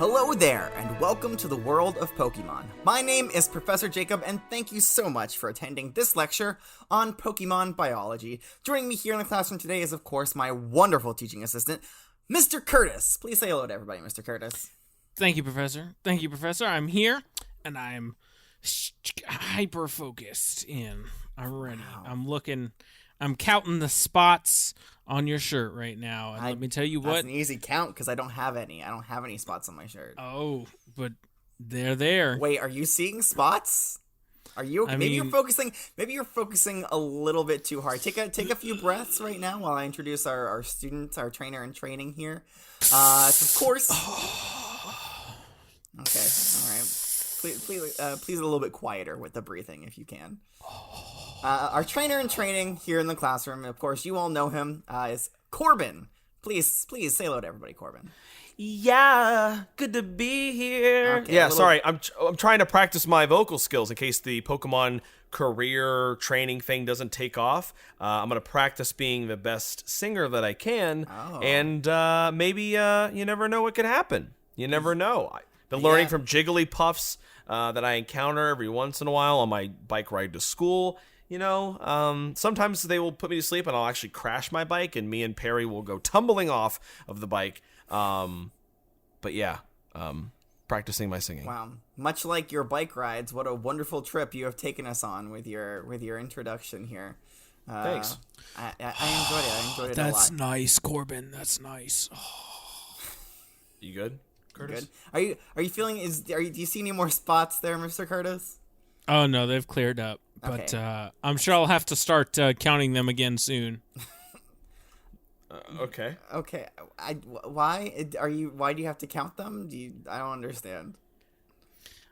Hello there, and welcome to the world of Pokemon. My name is Professor Jacob, and thank you so much for attending this lecture on Pokemon biology. Joining me here in the classroom today is, of course, my wonderful teaching assistant, Mr. Curtis. Please say hello to everybody, Mr. Curtis. Thank you, Professor. Thank you, Professor. I'm here, and I'm hyper-focused in. I'm ready. Wow. I'm counting the spots on your shirt right now. And let me tell you what. That's an easy count, because I don't have any. I don't have any spots on my shirt. Oh, but they're there. Wait, are you seeing spots? Are you? Maybe you're focusing a little bit too hard. Take a few breaths right now while I introduce our student, our trainer in training here. So of course. Okay, all right. Please a little bit quieter with the breathing if you can. Our trainer in training here in the classroom, and of course you all know him, is Corbin. Please say hello to everybody, Corbin. Yeah, good to be here. Okay, Sorry, I'm trying to practice my vocal skills in case the Pokemon career training thing doesn't take off. I'm gonna practice being the best singer that I can, and maybe you never know what could happen. You never know. I've been learning from Jigglypuffs that I encounter every once in a while on my bike ride to school. You know, sometimes they will put me to sleep and I'll actually crash my bike and me and Perry will go tumbling off of the bike. But yeah, practicing my singing. Wow. Much like your bike rides, what a wonderful trip you have taken us on with your introduction here. Thanks. I enjoyed it. I enjoyed it a lot. That's nice, Corbin. That's nice. You good, Curtis? Good. Are you feeling? Do you see any more spots there, Mr. Curtis? Oh, no, they've cleared up. But I'm sure I'll have to start counting them again soon. Okay. Okay. Why do you have to count them? I don't understand.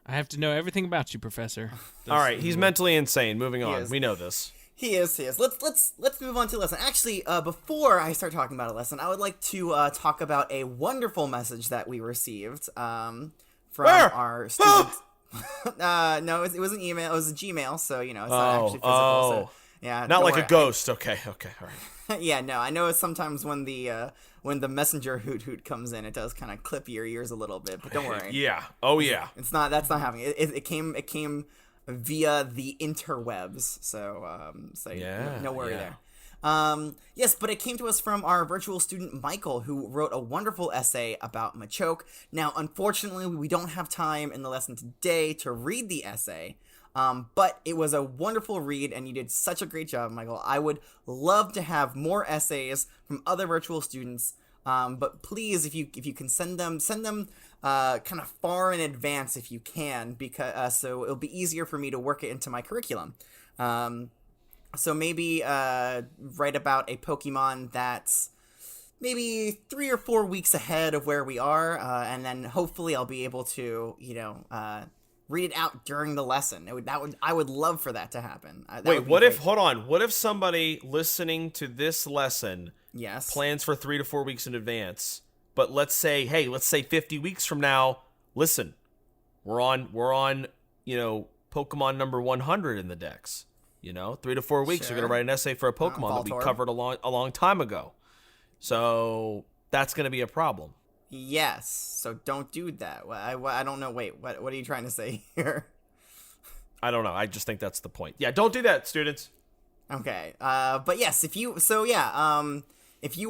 I have to know everything about you, Professor. All right, he's mentally insane. Moving on. is. We know this. He is. Let's move on to the lesson. Actually, before I start talking about a lesson, I would like to talk about a wonderful message that we received from our students. No, it was an email. It was a Gmail, so it's not actually physical. So, yeah, not like a ghost. Okay, all right. Yeah, no, I know sometimes when the messenger hoot comes in, it does kind of clip your ears a little bit, but don't worry. Yeah. Oh yeah. That's not happening. It came via the interwebs, so yeah, no worry yeah. there. Yes, but it came to us from our virtual student Michael, who wrote a wonderful essay about Machop. Now, unfortunately, we don't have time in the lesson today to read the essay, but it was a wonderful read, and you did such a great job, Michael. I would love to have more essays from other virtual students, but please, if you can send them kind of far in advance if you can, because so it'll be easier for me to work it into my curriculum. So maybe write about a Pokemon that's maybe 3 or 4 weeks ahead of where we are, and then hopefully I'll be able to, read it out during the lesson. I would love for that to happen. Wait, hold on. What if somebody listening to this lesson plans for 3 to 4 weeks in advance, but let's say 50 weeks from now, listen, we're on, Pokemon number 100 in the Dex. 3 to 4 weeks, You're going to write an essay for a Pokemon that we covered a long time ago. So that's going to be a problem. Yes. So don't do that. I don't know. Wait, what are you trying to say here? I don't know. I just think that's the point. Yeah, don't do that, students. Okay. But yes, if you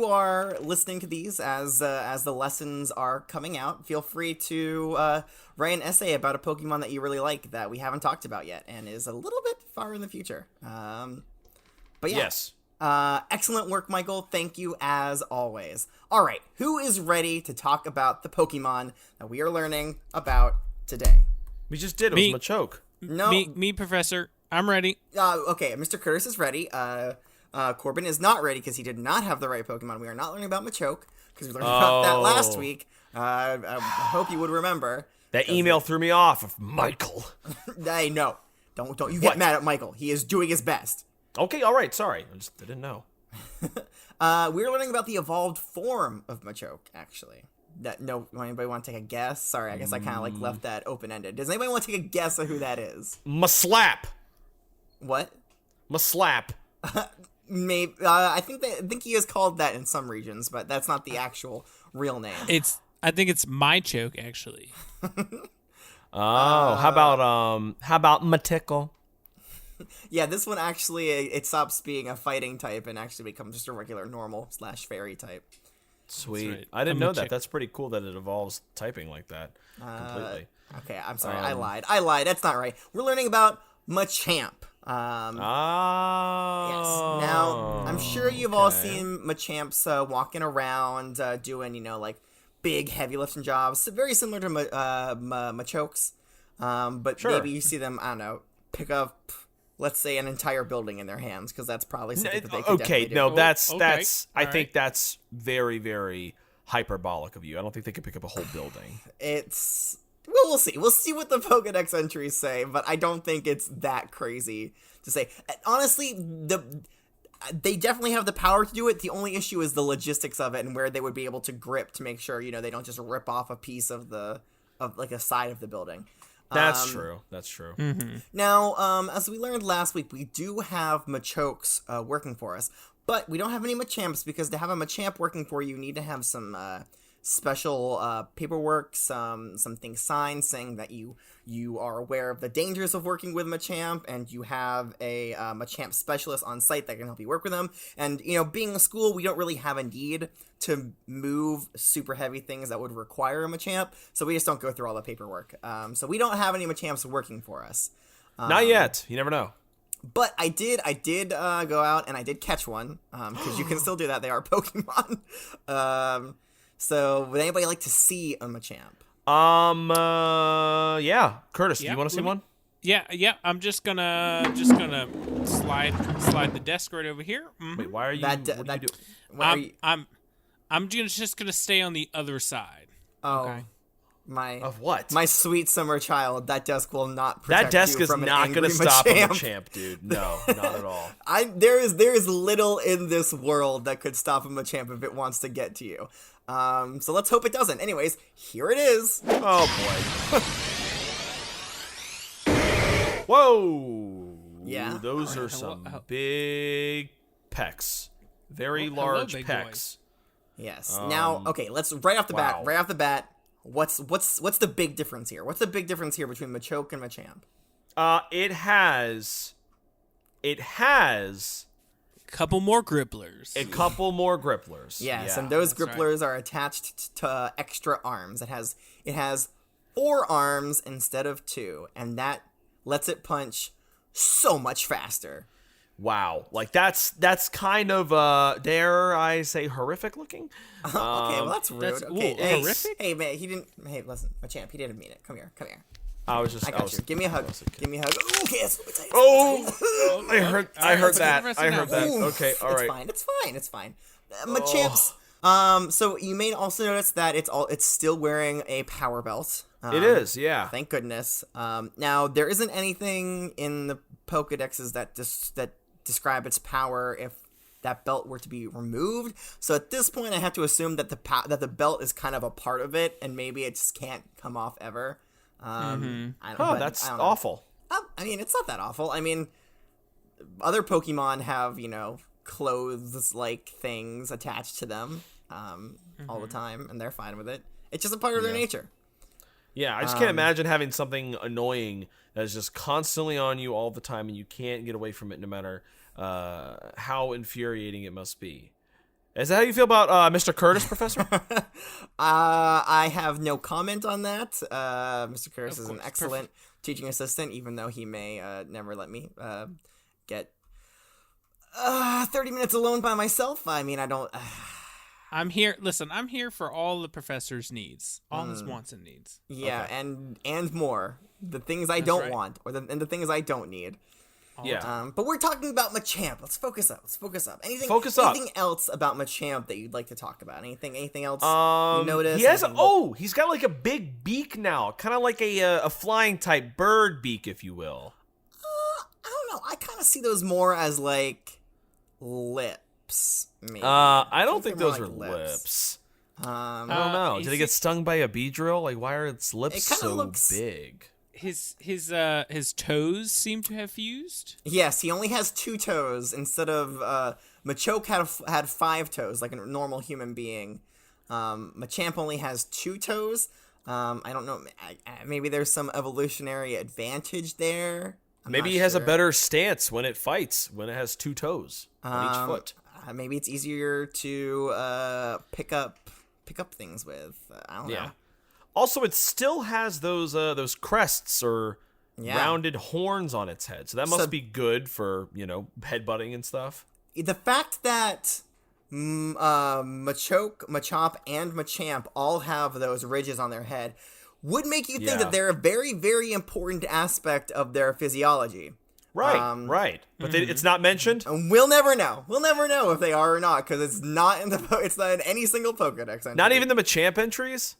are listening to these as the lessons are coming out, feel free to write an essay about a Pokemon that you really like that we haven't talked about yet and is a little bit far in the future. But yeah. Yes. Excellent work, Michael. Thank you as always. All right, who is ready to talk about the Pokemon that we are learning about today? We just did. It was Machop. No. Me, Professor. I'm ready. Okay, Mr. Curtis is ready. Corbin is not ready because he did not have the right Pokemon. We are not learning about Machop because we learned about that last week. I hope you would remember. That email threw me off of Michael. Hey, no. Don't you get mad at Michael. He is doing his best. Okay, all right, sorry. I didn't know. We're learning about the evolved form of Machop, actually. Anybody want to take a guess? Sorry, I guess I kind of left that open-ended. Does anybody want to take a guess at who that is? Maslap. What? Maslap. Maybe I think he is called that in some regions, but that's not the actual real name. It's I think it's my choke actually. Oh, how about Matickle? Yeah, this one actually it stops being a fighting type and actually becomes just a regular normal / fairy type. Sweet. right. I didn't I'm a know that. chick. That's pretty cool that it evolves typing like that completely. Okay, I'm sorry, I lied. That's not right. We're learning about Machamp. Oh. Yes. Now, I'm sure you've all okay. seen Machamps walking around doing, like big heavy lifting jobs, so very similar to Machokes. But Sure. maybe you see them, I don't know, pick up, let's say, an entire building in their hands, because that's probably something that they can Okay, definitely do. no, Oh, that's okay. I All think right. that's very, very hyperbolic of you. I don't think they could pick up a whole building. It's well, we'll see. We'll see what the Pokedex entries say, but I don't think it's that crazy to say. Honestly, they definitely have the power to do it. The only issue is the logistics of it and where they would be able to grip to make sure they don't just rip off a piece of like a side of the building. That's true. That's true. Now, as we learned last week, we do have Machokes working for us, but we don't have any Machamps because to have a Machamp working for you, you need to have some special paperwork, some things signed saying that you are aware of the dangers of working with Machamp, and you have a Machamp specialist on site that can help you work with them. And being a school, we don't really have a need to move super heavy things that would require a Machamp, so we just don't go through all the paperwork. So we don't have any Machamps working for us. Not yet. You never know. But I did go out and I did catch one, because you can still do that. They are Pokemon. So would anybody like to see a Machamp? Yeah. Curtis, do Yeah, you want to see let me- one? Yeah. I'm just gonna slide the desk right over here. Mhm. Wait, why are you? That what are you doing? what are you- I'm just gonna stay on the other side. oh okay. my Of what? my sweet summer child. That desk will not protect That desk you is from an not angry going to stop a Machamp. Machamp, dude. No, not at all. There is little in this world that could stop a Machamp if it wants to get to you. So let's hope it doesn't. Anyways, here it is. Oh boy. Whoa. Yeah. Those are Hello- some hello. big pecs. Very Hello, large big pecs. Yes. Now, okay, let's right off the bat. What's the big difference here? What's the big difference here between Machoke and Machamp? It has Couple more gripplers. a couple more gripplers. Yes, Yeah. and those that's right. gripplers are attached to extra arms. It has 4 arms instead of 2, and that lets it punch so much faster. Wow. Like that's kind of dare I say horrific looking? Okay, well that's rude. that's- Okay, ooh, hey, horrific? Hey man, Hey, listen, Machamp, he didn't mean it. Come here. I was just I got you. Give me a hug. Give me a hug. Ooh, okay, that's what Oh, I heard Alright, that. let's I get heard the rest that. of Okay, all right. It's fine. Machamps. So you may also notice that it's still wearing a power belt. It is, yeah. Thank goodness. Now there isn't anything in the Pokedexes that describe its power if that belt were to be removed. So at this point, I have to assume that the belt is kind of a part of it, and maybe it just can't come off ever. Oh, that's I don't know. awful. I mean, it's not that awful. I mean, other Pokemon have, clothes-like things attached to them all the time, and they're fine with it. It's just a part of their nature. Yeah, I just can't imagine having something annoying that is just constantly on you all the time and you can't get away from it no matter how infuriating it must be. Is that how you feel about Mr. Curtis, Professor? I have no comment on that. Mr. Curtis is an course, excellent teaching assistant, even though he may never let me get 30 minutes alone by myself. I mean, I don't... I'm here. Listen, I'm here for all the professor's needs, all his wants and needs. Yeah, Okay. and more. The things I don't right. want, and the things I don't need. Yeah. But we're talking about Machamp. Let's focus up. Anything else about Machamp that you'd like to talk about? Anything else you notice? He has Anything he's got like a big beak now, kind of like a flying type bird beak, if you will. I don't know. I kind of see those more as like lips. Maybe. I don't think they're those more are like lips. I Um, don't know. you Did he get stung by a bee drill? Like, why are its lips It kinda so looks- big? His toes seem to have fused. yes, he only has 2 toes instead of Machoke had 5 toes, like a normal human being. Machamp only has 2 toes. I don't know. Maybe there's some evolutionary advantage there. Maybe he has a better stance when it fights, when it has 2 toes on each foot. Maybe it's easier to pick up things with. I don't know. Also, it still has those crests or rounded horns on its head, so that must be good for headbutting and stuff. The fact that Machop, and Machamp all have those ridges on their head would make you think that they're a very, very important aspect of their physiology. Right. But it's not mentioned. And we'll never know. We'll never know if they are or not because it's not in any single Pokédex entry. Not even the Machamp entries.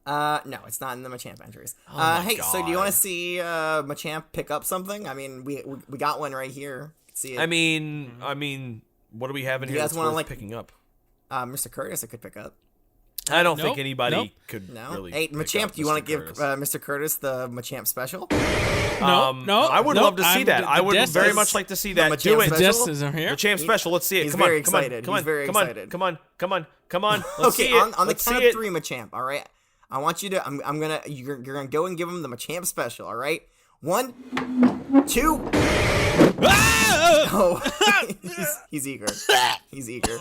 No, it's not in the Machamp entries. Hey, God. so do you want to see Machamp pick up something? I mean, we got one right here. See it. I mean, what do we have in here that's worth picking up? Mr. Curtis, I could pick up. I don't think anybody could really. Hey, Machamp, do you want to give Mr. Curtis the Machamp special? No. I would love to see that. I would very much like to see that. Do it. Machamp special. Let's see it. He's Come very on. excited. Come on. He's very Come on. excited. Come on. Come on. Come on. Let's see Okay, it. on the Let's count see of it. 3, Machamp. All right, I want you to. You're gonna go and give him the Machamp special. All right, 1, 2. Oh, he's eager. He's eager.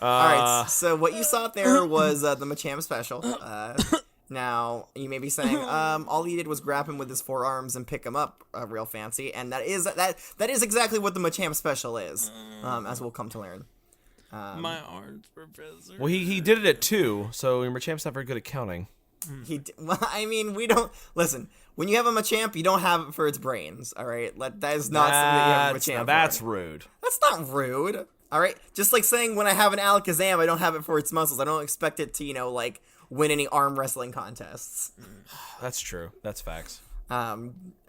All right, so what you saw there was the Machamp special. Now, you may be saying, all he did was grab him with his 4 arms and pick him up real fancy, and that is exactly what the Machamp special is, as we'll come to learn. My arms, Professor. Well, he did it at 2, so Machamp's not very good at counting. Well, I mean, we don't... Listen, when you have a Machamp, you don't have it for its brains, all right? That is not something you have a Machamp for. That's rude. That's not rude, all right? Just like saying when I have an Alakazam, I don't have it for its muscles. I don't expect it to, win any arm wrestling contests. That's true. That's facts. I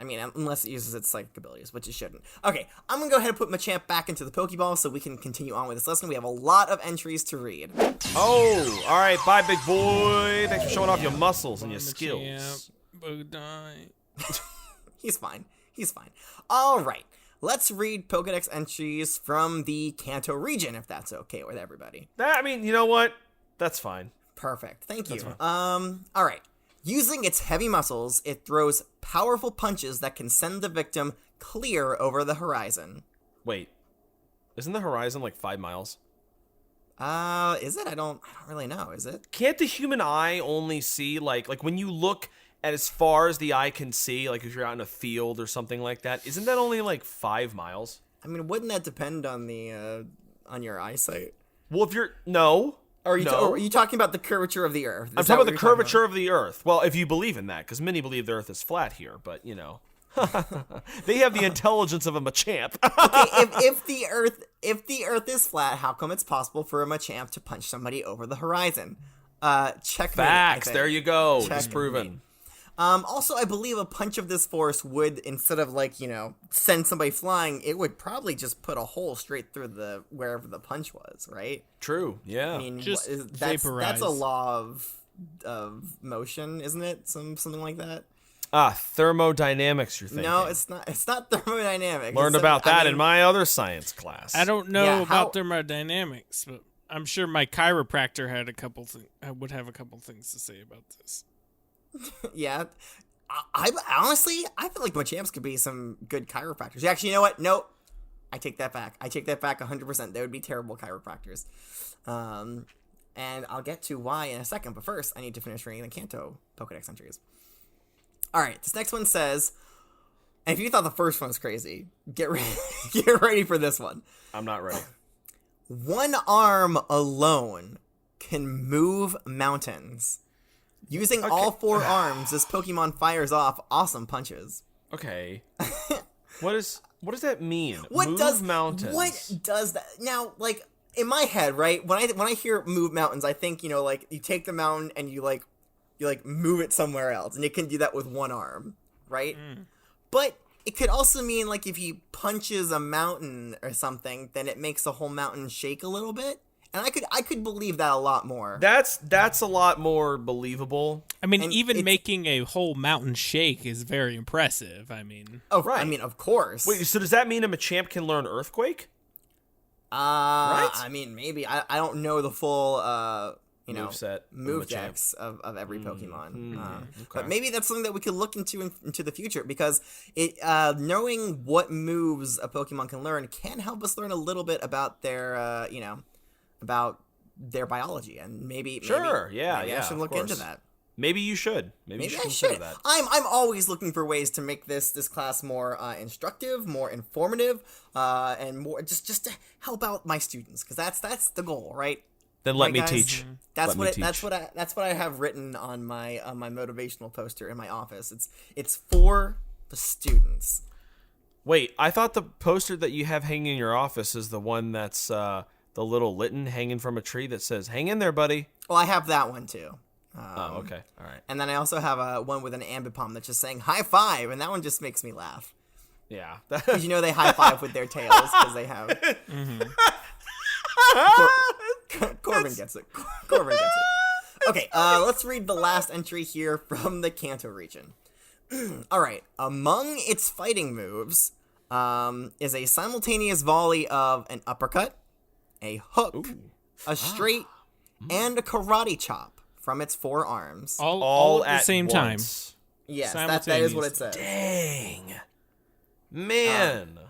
mean, unless it uses its psychic abilities, which it shouldn't. Okay, I'm gonna go ahead and put Machamp back into the Pokeball so we can continue on with this lesson. We have a lot of entries to read. Oh, all right. Bye, big boy. Thanks for showing off your muscles and your skills. He's fine. He's fine. All right, let's read Pokedex entries from the Kanto region, if that's okay with everybody. You know what? That's fine. Perfect. Thank you. All right. Using its heavy muscles, it throws powerful punches that can send the victim clear over the horizon. Wait, isn't the horizon like 5 miles? Is it? I don't really know. Is it? Can't the human eye only see like when you look at as far as the eye can see, like if you're out in a field or something like that? Isn't that only like 5 miles? I mean, wouldn't that depend on the on your eyesight? Well, if you're no. Or are you talking about the curvature of the Earth? I'm talking about the curvature of the Earth. Well, if you believe in that, because many believe the Earth is flat here, but they have the intelligence of a Machamp. Okay, if the Earth is flat, how come it's possible for a Machamp to punch somebody over the horizon? Checkmate. Facts. There you go. Disproven. Also, I believe a punch of this force would, instead of send somebody flying, it would probably just put a hole straight through wherever the punch was, right? True. Yeah. I mean, just vaporize. That's a law of motion, isn't it? Something like that. Thermodynamics. You're thinking? No, it's not. It's not thermodynamics. Learned about that in my other science class. I don't know about thermodynamics, but I'm sure my chiropractor had would have a couple things to say about this. Yeah, I honestly feel like Machamps could be some good chiropractors. Actually, you know what? Nope. I take that back. 100%. They would be terrible chiropractors. And I'll get to why in a second. But first, I need to finish reading the Kanto Pokedex entries. All right, this next one says, and if you thought the first one was crazy, get ready for this one. I'm not ready. One arm alone can move mountains. Using all 4 arms, this Pokemon fires off awesome punches. Okay. What does that mean? Mountains. What does that? Now, in my head, right? When I hear move mountains, I think, you take the mountain and you move it somewhere else, and you can do that with 1 arm, right? But it could also mean if he punches a mountain or something, then it makes the whole mountain shake a little bit. And I could believe that a lot more. That's a lot more believable. I mean, even making a whole mountain shake is very impressive. I mean, right. I mean, of course. Wait, so does that mean a Machamp can learn Earthquake? Right? I mean, maybe. I don't know the full, move Machamp. decks of every Pokemon. Okay. But maybe that's something that we could look into the future, because knowing what moves a Pokemon can learn can help us learn a little bit about their, about their biology, and maybe I should look into that. Maybe you should. Maybe you should I consider should. that. I'm always looking for ways to make this class more instructive, more informative, and more just to help out my students, because that's the goal, right? Then let Right, me guys? teach. That's Let me that's teach. what I have written on my motivational poster in my office. It's for the students. Wait, I thought the poster that you have hanging in your office is the one that's the little Litten hanging from a tree that says, "Hang in there, buddy." Well, I have that one too. Oh, okay. All right. And then I also have one with an ambipom that's just saying high five, and that one just makes me laugh. Yeah. Because they high five with their tails, because they have. Corbin gets it. Corbin gets it. Okay, let's read the last entry here from the Kanto region. All right. Among its fighting moves is a simultaneous volley of an uppercut, a hook, a straight, and a karate chop from its forearms. All at the same time. Yes, that is what it says. Dang. Man.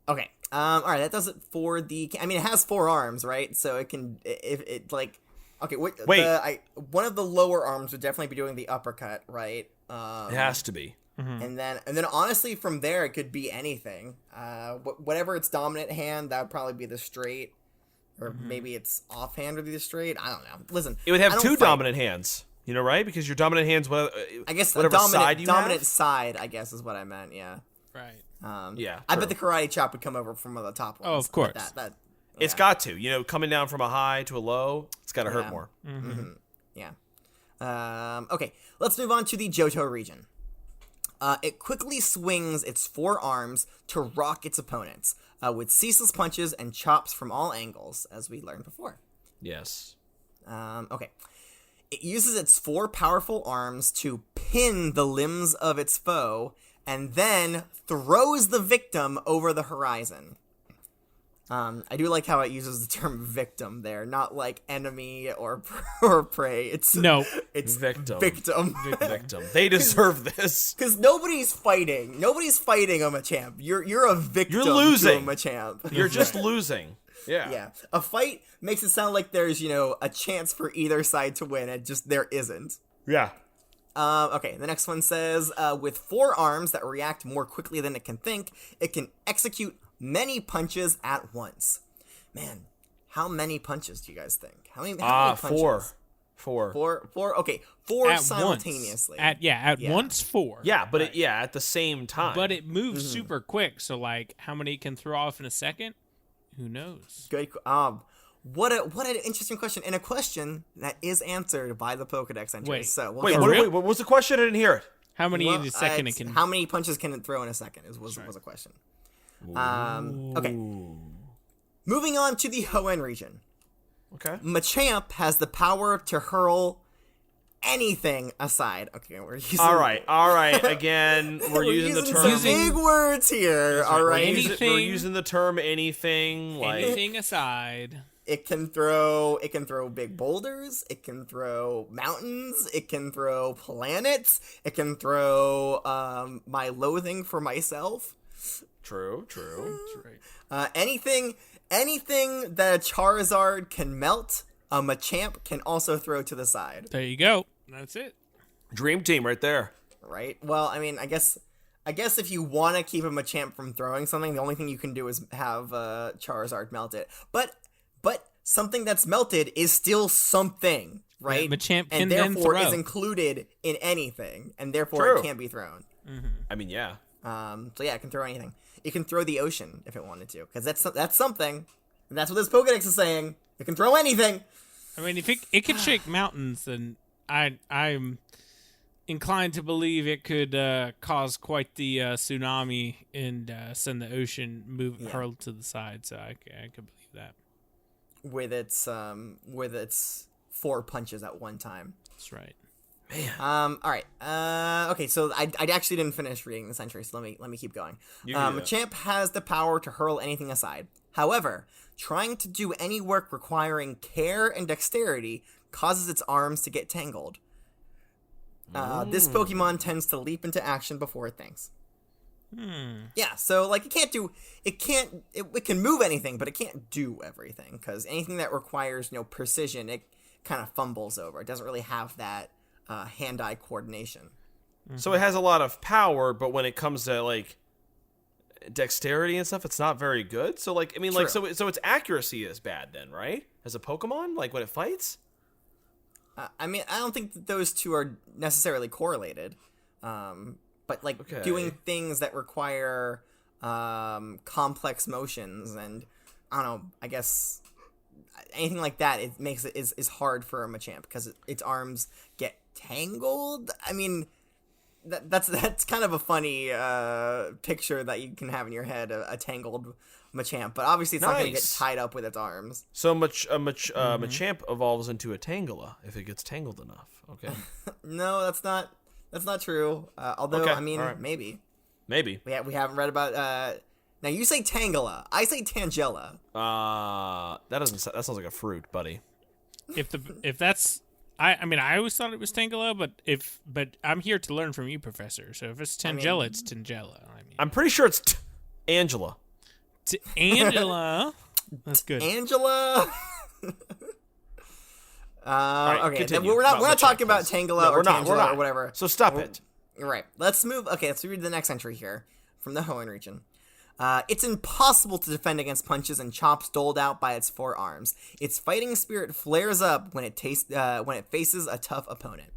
Okay. All right. That does it for the. I mean, it has 4 arms, right? So it can. If it like. Okay. Wait. One of the lower arms would definitely be doing the uppercut, right? It has to be. And then honestly, from there it could be anything. Whatever its dominant hand, that would probably be the straight, or maybe its offhand would be the straight. I don't know. Listen, It would have I don't 2 fight. dominant hands. You know, right? Because your dominant hands, I guess whatever side you dominant have. side, I guess, is what I meant. Yeah. Right. Yeah. I true. bet the karate chop would come over from one of the top ones. Oh, of course. It's got to. You know, coming down from a high to a low, it's got to hurt Yeah. more. Yeah. Okay, let's move on to the Johto region. It quickly swings its 4 arms to rock its opponents, with ceaseless punches and chops from all angles, as we learned before. Yes. Okay. It uses its 4 powerful arms to pin the limbs of its foe, and then throws the victim over the horizon. I do like how it uses the term victim there, not like enemy or prey. It's Victim. Victim. Victim. They deserve this. Because nobody's fighting. Nobody's fighting a Machamp. You're a victim. You're losing. To a Machamp. You're just losing. Yeah. Yeah. A fight makes it sound like there's, a chance for either side to win, and just there isn't. Yeah. Okay, the next one says, with 4 arms that react more quickly than it can think, it can execute many punches at once. Man, how many punches do you guys think? How many punches? 4. 4? Okay, 4 At simultaneously. Once 4. Yeah, but at the same time. But it moves super quick, so like how many it can throw off in a second? Who knows? Good. What an interesting question, and a question that is answered by the Pokedex entry. Wait. So we'll Wait, get- what was the question? I didn't hear it. How many well, in a second it it's can? How many punches can it throw in a second? Was a question. Okay. Moving on to the Hoenn region. Okay. Machamp has the power to hurl anything aside. Okay, we're using. All right. Again, we're using the term. some big words here. All right. We're using the term anything. Like Anything aside. It can throw big boulders, it can throw mountains, it can throw planets, it can throw my loathing for myself. True. That's right. Anything that a Charizard can melt, a Machamp can also throw to the side. There you go. That's it. Dream team right there. Right? Well, I mean, I guess if you want to keep a Machamp from throwing something, the only thing you can do is have Charizard melt it. But something that's melted is still something, right? Yeah, Machamp can and then therefore throw. is included in anything, and therefore True. it can't be thrown. I mean, yeah. So yeah, it can throw anything. It can throw the ocean if it wanted to, because that's something. And that's what this Pokedex is saying. It can throw anything. I mean, if it could shake mountains, then I'm inclined to believe it could cause quite the tsunami and send the ocean hurled to the side. So I could believe that. With its 4 punches at one time. That's right. Man. All right. Okay. So I actually didn't finish reading this entry, so let me keep going. You can do that. Machamp has the power to hurl anything aside. However, trying to do any work requiring care and dexterity causes its arms to get tangled. This Pokemon tends to leap into action before it thinks. Yeah, so like it can move anything, but it can't do everything, because anything that requires precision, it kind of fumbles over. It doesn't really have that hand-eye coordination. So it has a lot of power, but when it comes to like dexterity and stuff, it's not very good. So like, I mean, like, so its accuracy is bad then, right? As a Pokemon, like when it fights. I mean, I don't think that those two are necessarily correlated. But like doing things that require complex motions and I don't know, I guess anything like that, it makes it is hard for a Machamp because its arms get tangled. I mean, that's kind of a funny picture that you can have in your head, a tangled Machamp, but obviously it's not going to get tied up with its arms. So Machamp evolves into a Tangela if it gets tangled enough. Okay. No, that's not true. Although I mean, maybe. We haven't read about. Now you say Tangela, I say Tangela. That sounds like a fruit, buddy. If that's. I mean, I always thought it was Tangela, but I'm here to learn from you, Professor. So if it's Tangela, it's Tangela. I mean, I'm pretty sure it's Angela. Angela. That's good. Angela. Right, okay, we're not talking about Tangela or Tangela or whatever. So stop it. Right. Let's move. Okay, let's read the next entry here from the Hoenn region. It's impossible to defend against punches and chops doled out by its forearms. Its fighting spirit flares up when it faces a tough opponent.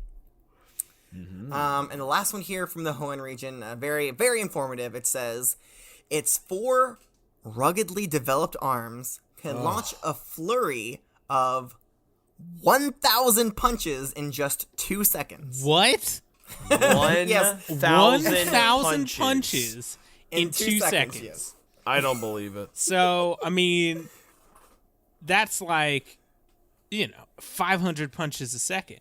Mm-hmm. And the last one here from the Hoenn region, very, very informative. It says, its 4 ruggedly developed arms can launch a flurry of 1,000 punches in just 2 seconds. What? 1,000 punches in 2 seconds. Yes. I don't believe it. So, I mean, that's like, 500 punches a second.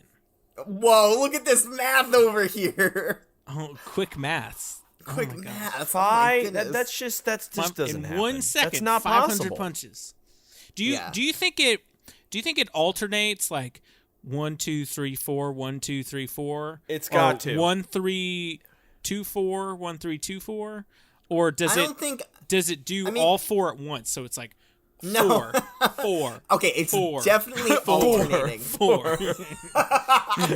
Whoa, look at this math over here. Oh, quick maths. Quick math. That just doesn't happen. In 1 second, that's not 500 possible. punches. Do you think it alternates like 1 2 3 4 1 2 3 4? It's got to 1 3 2 4 1 3 2 4, or does it do all 4 at once? So it's like 4 4. Okay, it's four, definitely alternating. 4.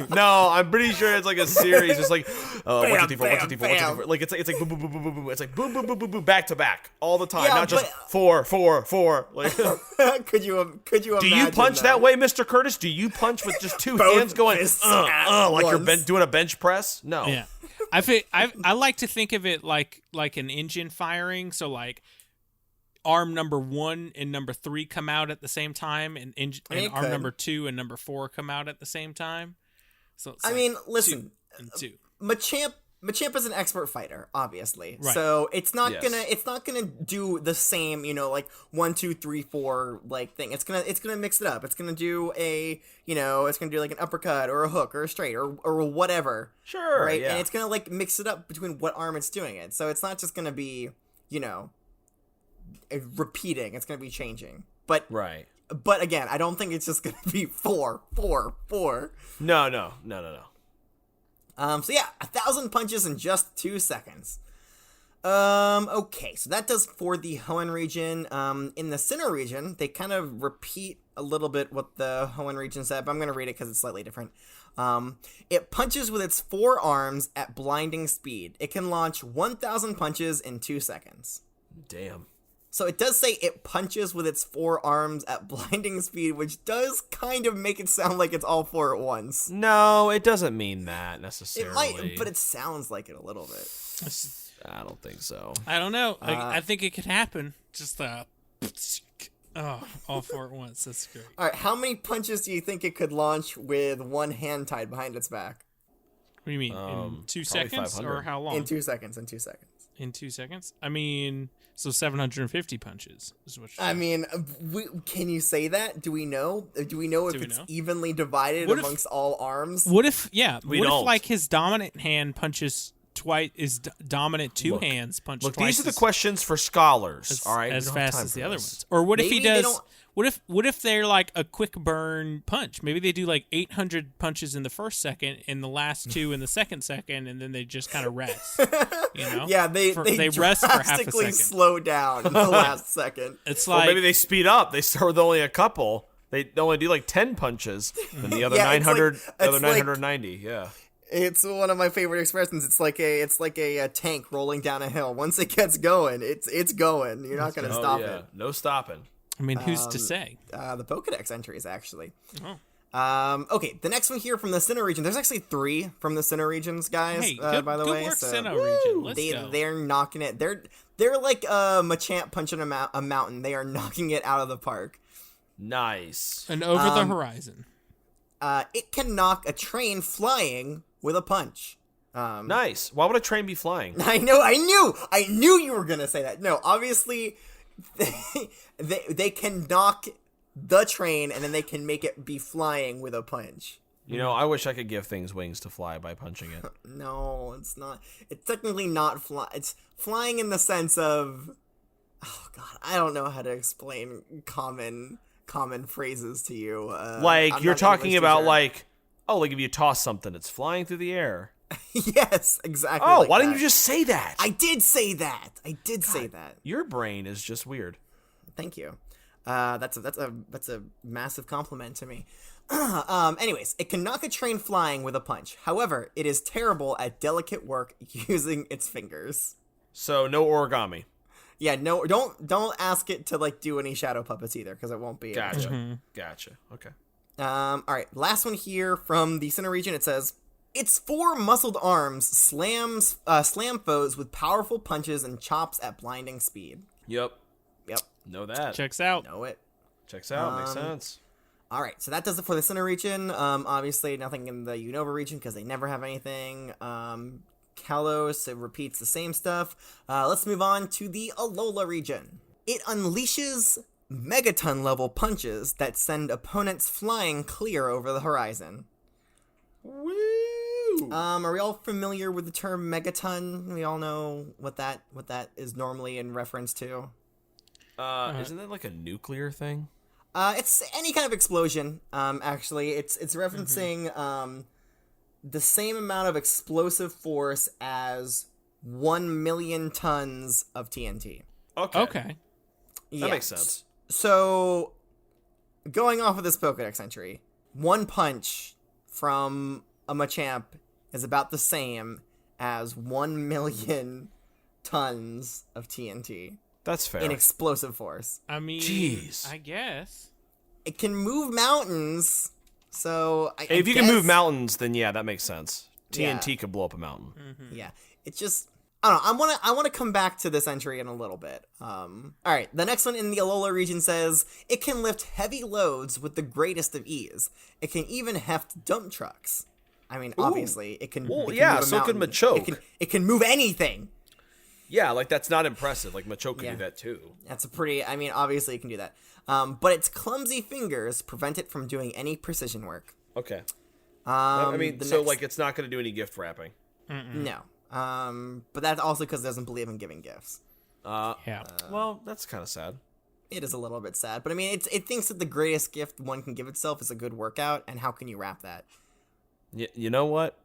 No, I'm pretty sure it's like a series. It's like 1 2 3 4 1 2 3 4 1 2 3 4. Like it's like boom boom boom boom boom boom. It's like boom boom boom boom boom back to back all the time, not just 4 4 4. Like could you imagine? Do you punch that way, Mr. Curtis? Do you punch with just two hands going like you're doing a bench press? No. Yeah. I like to think of it like an engine firing. So like arm number 1 and number 3 come out at the same time, and arm number 2 and number 4 come out at the same time. So it's listen, 2 and 2. Machamp is an expert fighter, obviously. Right. So it's not gonna do the same, like 1 2 3 4 like thing. It's gonna mix it up. It's gonna do it's gonna do like an uppercut or a hook or a straight or whatever. Sure. Right. Yeah. And it's gonna like mix it up between what arm it's doing it. So it's not just gonna be repeating. It's gonna be changing. But right. But again, I don't think it's just gonna be 4 4 4. No. So yeah, 1,000 punches in just 2 seconds. Okay, so that does for the Hoenn region. In the Sinnoh region, they kind of repeat a little bit what the Hoenn region said, but I'm going to read it because it's slightly different. It punches with its 4 arms at blinding speed. It can launch 1,000 punches in 2 seconds. Damn. So it does say it punches with its 4 arms at blinding speed, which does kind of make it sound like it's all 4 at once. No, it doesn't mean that necessarily. It might, but it sounds like it a little bit. I don't think so. I don't know. I think it could happen. Just all 4 at once. That's great. All right, how many punches do you think it could launch with one hand tied behind its back? What do you mean? In 2 seconds 500. or how long? In 2 seconds. In 2 seconds? I mean, so 750 punches is what you're I mean, can you say that? Do we know? Do we know if it's evenly divided amongst all arms? What if, We don't. like his dominant hand punches dominant two Look, hands, punch Look, twice these are the questions for scholars. All right, as we don't have fast time as for the other this. ones. Or what if he Maybe they does? don't- What if they're like a quick burn punch? Maybe they do like 800 punches in the first second, and the last two in the second, and then they just kind of rest. You know? Yeah, they rest for half a drastically second. slow down in the last second. It's Or like maybe they speed up. They start with only a couple. They only do like 10 punches, and the other Yeah, it's 900, like- the other it's like- 990. Yeah. It's one of my favorite expressions. It's like a tank rolling down a hill. Once it gets going, it's going. You're not going to stop it. No stopping. I mean, who's to say? The Pokedex entries, actually. Oh. Okay, the next one here from the Sinnoh region. There's actually 3 from the Sinnoh regions, guys. Hey, by the good way, work, so Sinnoh region. Let's go. they're knocking it. They're like Machamp punching a mountain. They are knocking it out of the park. Nice. And over the horizon. It can knock a train flying with a punch. Nice. Why would a train be flying? I knew you were gonna say that. No, obviously, they can knock the train and then they can make it be flying with a punch. You know, I wish I could give things wings to fly by punching it. No, it's not. It's technically not fly. It's flying in the sense of, oh god, I don't know how to explain common phrases to you. Like I'm you're not an talking English about teacher. like, oh, like if you toss something, it's flying through the air. Yes, exactly. Oh, like why didn't that. you just say that? I did say that. Say that. Your brain is just weird. Thank you. That's a massive compliment to me. Anyways, it can knock a train flying with a punch. However, it is terrible at delicate work using its fingers. So no origami. Yeah, no, don't ask it to like do any shadow puppets either, because it won't be. Gotcha. Gotcha. Okay. All right, last one here from the Sinnoh region. It says, its 4 muscled arms slam foes with powerful punches and chops at blinding speed. Yep. Yep, Know that. Checks out. know it. Checks out. Makes sense. All right, so that does it for the Sinnoh region. Obviously, nothing in the Unova region because they never have anything. Kalos, it repeats the same stuff. Let's move on to the Alola region. It unleashes megaton-level punches that send opponents flying clear over the horizon. Woo! Are we all familiar with the term megaton? We all know what that is normally in reference to. Isn't that like a nuclear thing? It's any kind of explosion. Actually, it's referencing the same amount of explosive force as 1 million tons of TNT. Okay. That makes sense. So, going off of this Pokedex entry, 1 punch from a Machamp is about the same as 1 million tons of TNT That's fair. in explosive force. I mean, Jeez. I guess. It can move mountains, so I If you guess, can move mountains, then yeah, that makes sense. Yeah. TNT could blow up a mountain. Yeah, it's just I don't know. I want to come back to this entry in a little bit. All right, the next one in the Alola region says it can lift heavy loads with the greatest of ease. It can even heft dump trucks. I mean, obviously, it can. Well, it can yeah, move a so could mountain. Machoke. It can move anything. Yeah, like that's not impressive. Like Machop could Yeah. do that too. That's a pretty. I mean, obviously, it can do that. But its clumsy fingers prevent it from doing any precision work. Okay. I mean, so next- like it's not going to do any gift wrapping. No. But that's also because it doesn't believe in giving gifts. Yeah. Well, that's kind of sad. It is a little bit sad, but I mean, it thinks that the greatest gift one can give itself is a good workout, and how can you wrap that? You know what?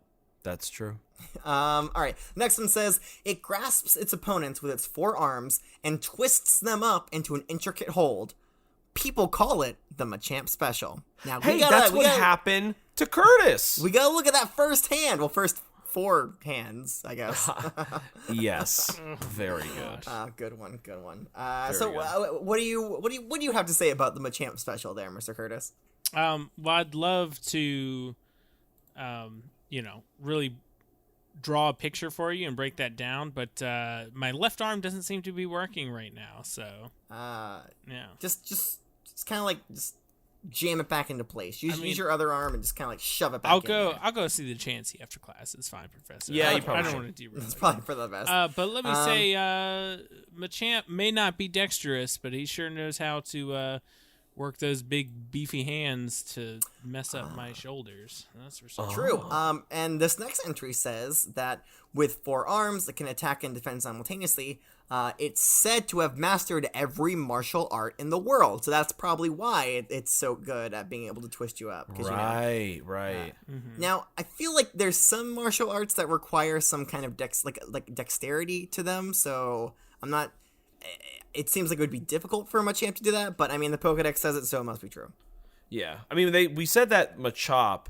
That's true. All right. Next one says it grasps its opponents with its 4 arms and twists them up into an intricate hold. People call it the Machamp Special. Now, Hey, that's what happened to Curtis. We gotta look at that first hand. Well, first 4 hands, I guess. Yes, very good. Good one. Very So, good. what do you have to say about the Machamp Special, there, Mr. Curtis? Well, I'd love to, really draw a picture for you and break that down, but my left arm doesn't seem to be working right now. So, yeah. Just kind of like just jam it back into place. Use mean, your other arm and just kind of like shove it back. I'll in go. there. I'll go see the Chansey after class. It's fine, Professor. Yeah, you I probably don't should. want to derail. It's it. probably for the best. But let me say, Machamp may not be dexterous, but he sure knows how to work those big beefy hands to mess up my shoulders. That's for sure. True. And this next entry says that with 4 arms, it can attack and defend simultaneously. It's said to have mastered every martial art in the world, so that's probably why it's so good at being able to twist you up. Right. Now, I feel like there's some martial arts that require some kind of dexterity to them, so I'm not. It seems like it would be difficult for a Machamp to do that, but I mean the Pokédex says it, so it must be true. Yeah, I mean we said that Machop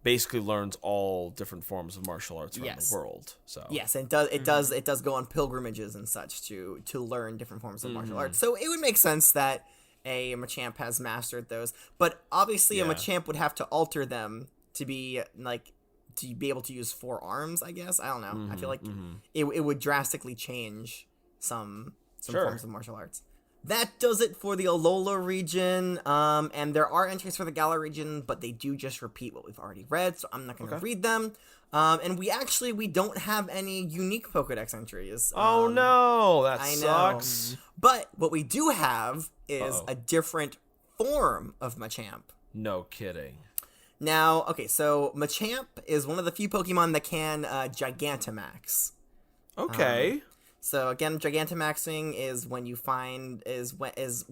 basically learns all different forms of martial arts around the world. So yes, it does go on pilgrimages and such to learn different forms of martial arts. So it would make sense that a Machamp has mastered those, but obviously a Machamp would have to alter them to be able to use 4 arms. I guess I don't know. I feel like it would drastically change some forms of martial arts. That does it for the Alola region, and there are entries for the Galar region, but they do just repeat what we've already read, so I'm not going to read them. And we don't have any unique Pokédex entries. Oh no, that sucks. But what we do have is a different form of Machamp. No kidding. Now, okay, so Machamp is one of the few Pokemon that can Gigantamax. Okay. So again, Gigantamaxing is when you find what is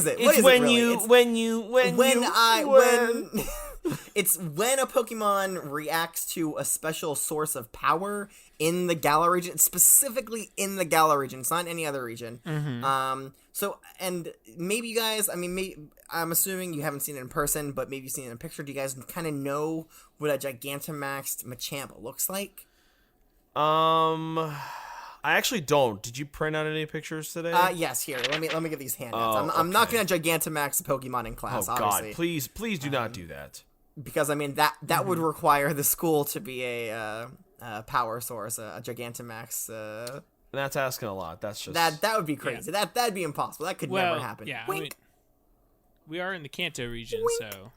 it? It's when a Pokemon reacts to a special source of power in the Galar region, specifically in the Galar region. It's not in any other region. So, and maybe you guys, I'm assuming you haven't seen it in person, but maybe you've seen it in a picture. Do you guys kind of know what a Gigantamaxed Machamp looks like? I actually don't. Did you print out any pictures today? Yes. Here, let me get these handouts. I'm not going to Gigantamax a Pokemon in class. Obviously. God, please do not do that. Because that would require the school to be a power source, a Gigantamax. That's asking a lot. That's just that would be crazy. Yeah. That'd be impossible. That could never happen. Yeah, Wink. We are in the Kanto region, so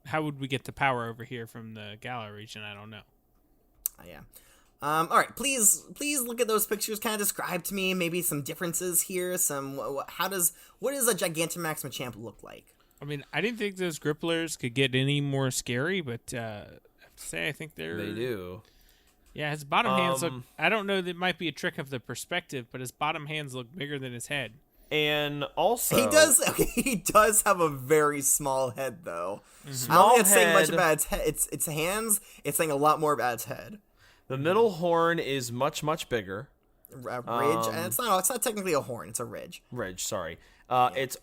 how would we get the power over here from the Galar region? I don't know. Yeah. All right, please look at those pictures. Kind of describe to me maybe some differences here. What does a Gigantamax Machamp look like? I didn't think those Gripplers could get any more scary, but I have to say I think they do. Yeah, his bottom hands look. I don't know. That might be a trick of the perspective, but his bottom hands look bigger than his head. And also, he does have a very small head, though. Mm-hmm. I don't think it's saying much about its head. Its hands. It's saying a lot more about its head. The middle horn is much, much bigger. A ridge, and it's not technically a horn. It's a ridge. Sorry. Its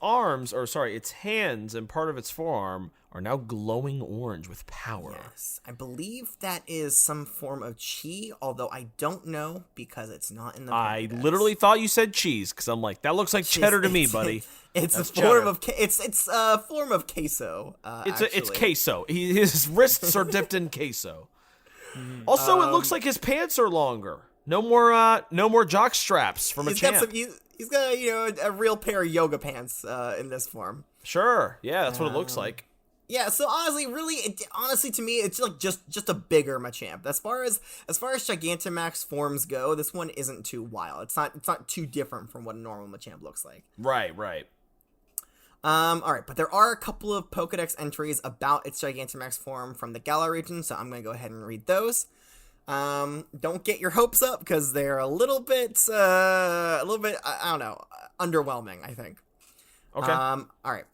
hands and part of its forearm are now glowing orange with power. Yes, I believe that is some form of chi, although I don't know because it's not in the. I literally thought you said cheese because I'm like, that looks like cheddar to me, buddy. It's a form of it's a form of queso. It's queso. His wrists are dipped in queso. Also, it looks like his pants are longer. No more jock straps from a champ. He's got a real pair of yoga pants in this form. Sure, yeah, that's what it looks like. Yeah, so honestly, to me, it's like just a bigger Machamp. As far as Gigantamax forms go, this one isn't too wild. It's not too different from what a normal Machamp looks like. Right. All right, but there are a couple of Pokédex entries about its Gigantamax form from the Galar region, so I'm going to go ahead and read those. Don't get your hopes up because they're a little bit, I don't know, underwhelming, I think. Okay. All right.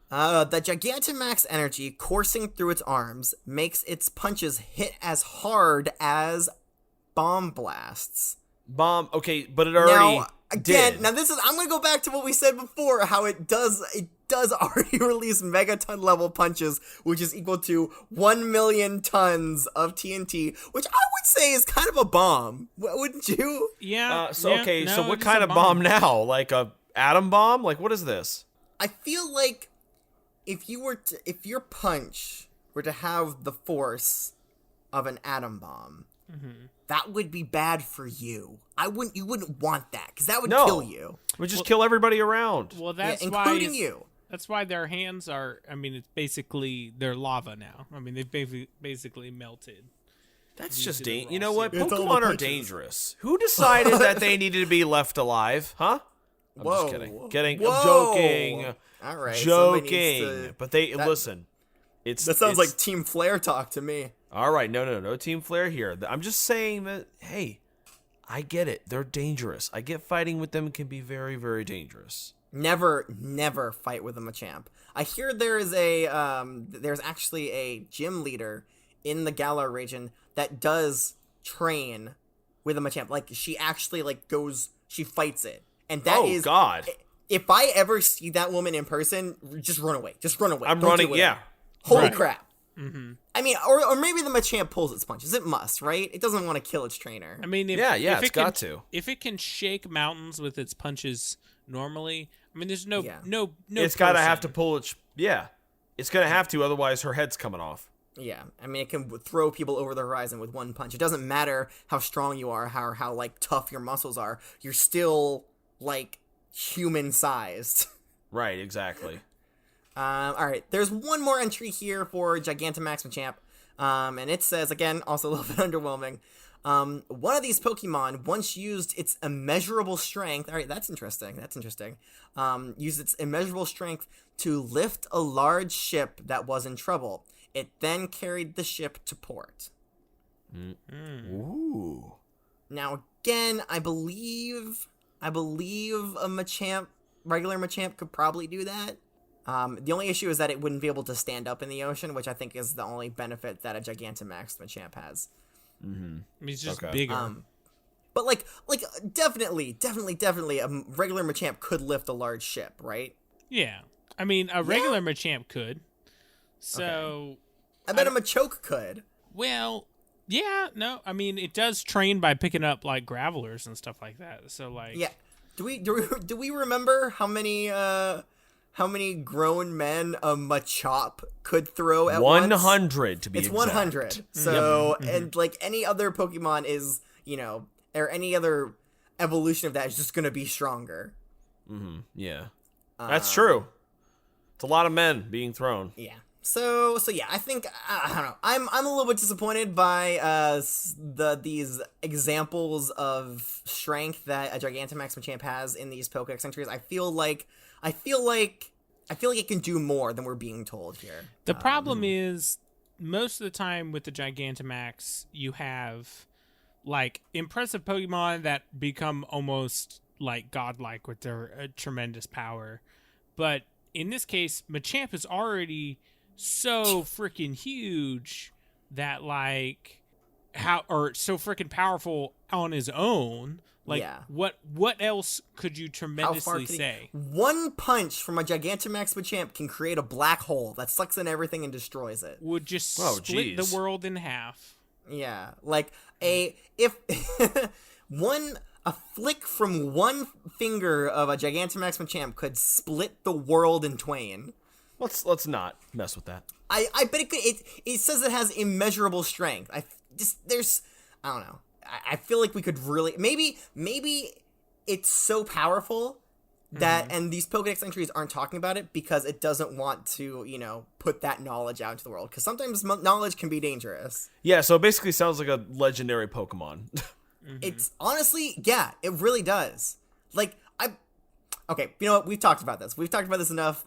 The Gigantamax energy coursing through its arms makes its punches hit as hard as bomb blasts. Okay, but it already did. Now I'm going to go back to what we said before, how it does already release megaton level punches, which is equal to 1 million tons of TNT, which I would say is kind of a bomb. Wouldn't you? Yeah. So what kind of bomb now? Like a atom bomb? Like, what is this? I feel like if your punch were to have the force of an atom bomb, that would be bad for you. You wouldn't want that because that would kill you. It would just kill everybody around. Well, that's including you. That's why their hands are. It's basically they're lava now. They've basically melted. That's just dangerous. You know what? Pokemon are dangerous. Who decided that they needed to be left alive? Huh? I'm just kidding. Kidding. Whoa. I'm joking. All right. Joking. But listen. That sounds like Team Flare talk to me. All right. No Team Flare here. I'm just saying that, hey, I get it. They're dangerous. I get fighting with them can be very, very dangerous. Never fight with a Machamp. I hear there's actually a gym leader in the Galar region that does train with a Machamp. Like, she actually she fights it. And that is God. If I ever see that woman in person, just run away. I'm running, yeah. Holy crap. Mm-hmm. I mean, or maybe the Machamp pulls its punches. It must, right? It doesn't want to kill its trainer. I mean, if it's got to. If it can shake mountains with its punches normally, I mean, there's no. It's got to have to pull its. Yeah, it's gonna have to. Otherwise, her head's coming off. Yeah, I mean, it can throw people over the horizon with one punch. It doesn't matter how strong you are, how like tough your muscles are. You're still like human sized. Right. Exactly. All right, there's one more entry here for Gigantamax Machamp, and it says, again, also a little bit underwhelming, one of these Pokemon once used its immeasurable strength, all right, that's interesting, used its immeasurable strength to lift a large ship that was in trouble. It then carried the ship to port. Ooh. Now, again, I believe a Machamp, regular Machamp could probably do that. The only issue is that it wouldn't be able to stand up in the ocean, which I think is the only benefit that a Gigantamax Machamp has. Mm-hmm. I mean, it's just bigger. But definitely, a regular Machamp could lift a large ship, right? Yeah. I mean, a regular Machamp could. So. Okay. I bet a Machoke could. Well, yeah, no. I mean, it does train by picking up, like, gravelers and stuff like that. So, like. Yeah. Do we remember how many grown men a Machop could throw at 100 once? To be it's exact. 100. So, and like any other Pokemon is, or any other evolution of that is just going to be stronger. Mm-hmm. Yeah. That's true. It's a lot of men being thrown. Yeah. So yeah, I think, I don't know. I'm a little bit disappointed by these examples of strength that a Gigantamax Machamp has in these Pokédex entries. I feel like it can do more than we're being told here. The problem is, most of the time with the Gigantamax, you have, like, impressive Pokemon that become almost, like, godlike with their tremendous power. But in this case, Machamp is already so freaking huge that, like, so freaking powerful on his own. Like, what else could you tremendously say? One punch from a Gigantamax Machamp can create a black hole that sucks in everything and destroys it. Would just split the world in half. Yeah, like a flick from one finger of a Gigantamax Machamp could split the world in twain. Let's not mess with that. I bet it could. It says it has immeasurable strength. I don't know. I feel like we could really maybe it's so powerful that and these Pokédex entries aren't talking about it because it doesn't want to put that knowledge out into the world, because sometimes knowledge can be dangerous. Yeah, so it basically sounds like a legendary Pokemon. It's honestly, yeah, it really does. Like, okay, you know what? We've talked about this enough.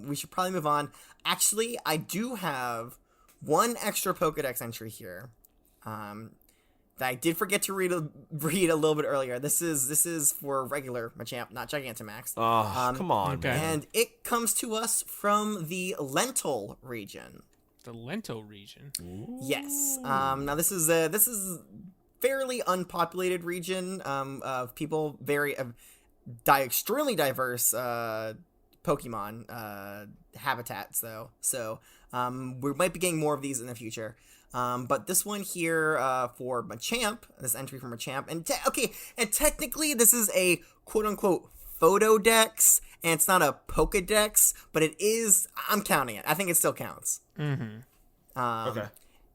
We should probably move on. Actually, I do have one extra Pokédex entry here. That I did forget to read a little bit earlier. This is for regular Machamp, not Gigantamax. Oh, come on, okay. man. And it comes to us from the Lentil region. The Lentil region? Ooh. Yes. Now this is fairly unpopulated region of people, very extremely diverse Pokemon habitats, though. So we might be getting more of these in the future. But this one here for Machamp, this entry for Machamp, and technically this is a quote-unquote photo dex, and it's not a Pokedex, but it is, I'm counting it. I think it still counts. Okay.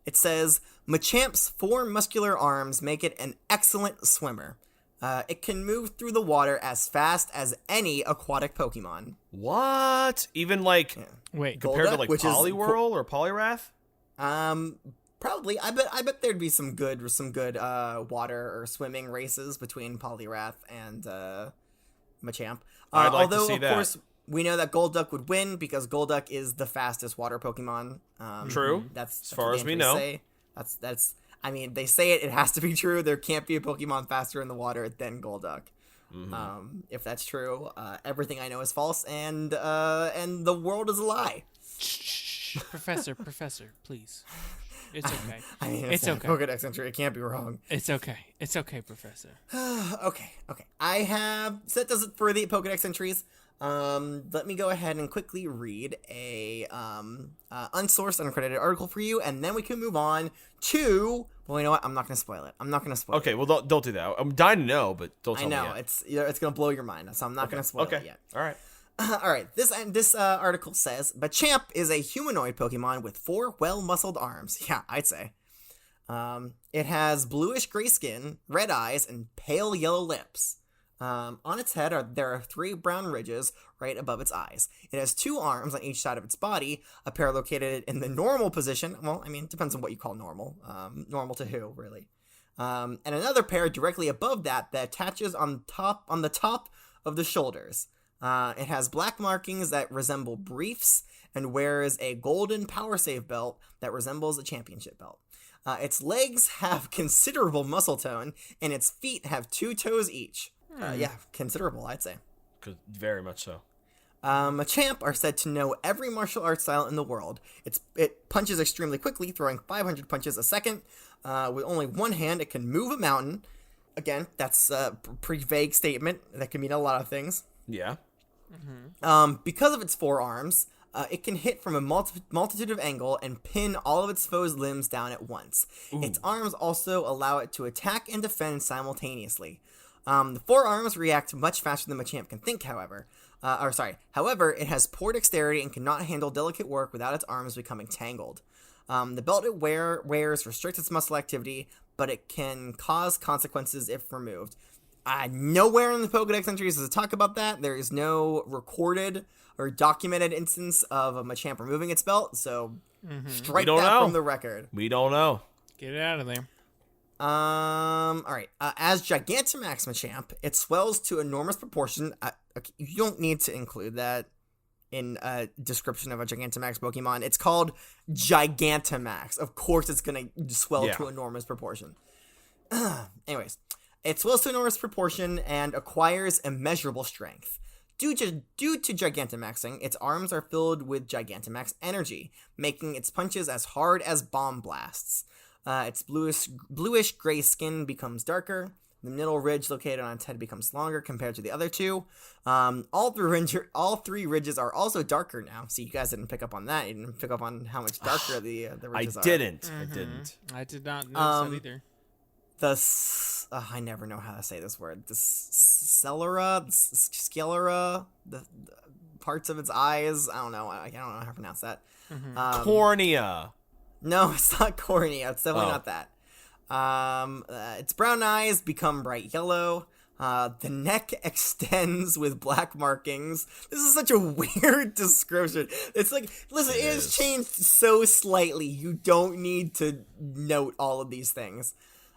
It says, Machamp's 4 muscular arms make it an excellent swimmer. It can move through the water as fast as any aquatic Pokemon. What? Even like, wait, compared to like Poliwhirl or Poliwrath? Probably. I bet there'd be some good water or swimming races between Poliwrath and Machamp. I'd like although, to see of that. course, we know that Golduck would win because Golduck is the fastest water Pokemon. True. That's As far what as the we entries know. say. That's. I mean, they say it has to be true. There can't be a Pokemon faster in the water than Golduck. If that's true, everything I know is false, and the world is a lie. Shh, Professor, please. It's okay. I mean, It's okay. Pokedex entry. It can't be wrong. It's okay, Professor. Okay. So that does it for the Pokedex entries. Let me go ahead and quickly read a unsourced, uncredited article for you, and then we can move on to. Well, you know what? I'm not gonna spoil it. Okay, well, don't do that. I'm dying to know, but don't tell me I know yet. it's gonna blow your mind, so I'm not gonna spoil it yet. All right. All right. This article says Machamp is a humanoid Pokemon with 4 well-muscled arms. Yeah, I'd say. It has bluish-gray skin, red eyes, and pale yellow lips. On its head there are 3 brown ridges right above its eyes. It has 2 arms on each side of its body, a pair located in the normal position. Well, I mean, it depends on what you call normal. Normal to who, really? And another pair directly above that attaches on the top of the shoulders. It has black markings that resemble briefs and wears a golden power save belt that resembles a championship belt. Its legs have considerable muscle tone, and its feet have 2 toes each. Yeah, considerable, I'd say. Very much so. Machamp are said to know every martial arts style in the world. It punches extremely quickly, throwing 500 punches a second. With only one hand, it can move a mountain. Again, that's a pretty vague statement. That can mean a lot of things. Yeah. Because of its 4 arms, it can hit from a multitude of angles and pin all of its foes' limbs down at once. Ooh. Its arms also allow it to attack and defend simultaneously. The 4 arms react much faster than Machamp can think, however. However, it has poor dexterity and cannot handle delicate work without its arms becoming tangled. The belt it wears restricts its muscle activity, but it can cause consequences if removed. Nowhere in the Pokedex entries does it talk about that. There is no recorded or documented instance of a Machamp removing its belt, so strike that from the record. We don't know. Get it out of there. Alright. As Gigantamax Machamp, it swells to enormous proportion. Okay, you don't need to include that in a description of a Gigantamax Pokemon. It's called Gigantamax. Of course it's gonna swell to enormous proportion. Anyways. It swells to enormous proportion and acquires immeasurable strength. Due to Gigantamaxing, its arms are filled with Gigantamax energy, making its punches as hard as bomb blasts. Its bluish-gray skin becomes darker. The middle ridge located on its head becomes longer compared to the other 2. All 3 ridges are also darker now. See, you guys didn't pick up on that. You didn't pick up on how much darker the ridges are. I didn't. I did not notice that either. I never know how to say this word. The sclera, the parts of its eyes. I don't know. I don't know how to pronounce that. Cornea. No, it's not cornea. It's definitely not that. Its brown eyes become bright yellow. The neck extends with black markings. This is such a weird description. It's like, listen, it is changed so slightly. You don't need to note all of these things.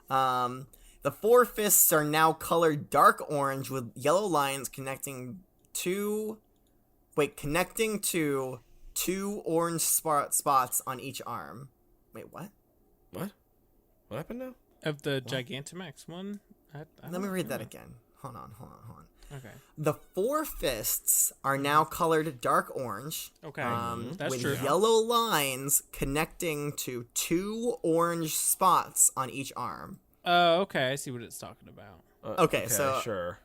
The 4 fists are now colored dark orange with yellow lines connecting to 2 orange spots on each arm. Wait, what? What happened now? Of the Gigantamax one? Let me read that again. Hold on. Okay. The 4 fists are now colored dark orange. Okay, that's with true. yellow lines connecting to 2 orange spots on each arm. Okay, I see what it's talking about. Okay, so sure.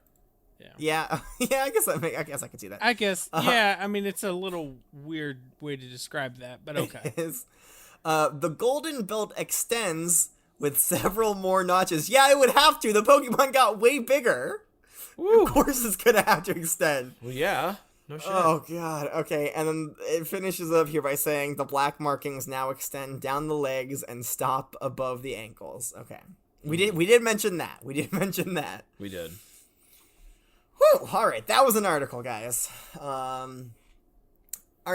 Yeah, I guess I could see that. I guess, yeah. I mean, it's a little weird way to describe that, but okay. It is. The golden belt extends with several more notches. Yeah, it would have to. The Pokemon got way bigger. Woo. Of course, it's gonna have to extend. Well, yeah. No shit. Oh god. Okay, and then it finishes up here by saying the black markings now extend down the legs and stop above the ankles. Okay. We did mention that. We did. Whew, all right, that was an article, guys. Are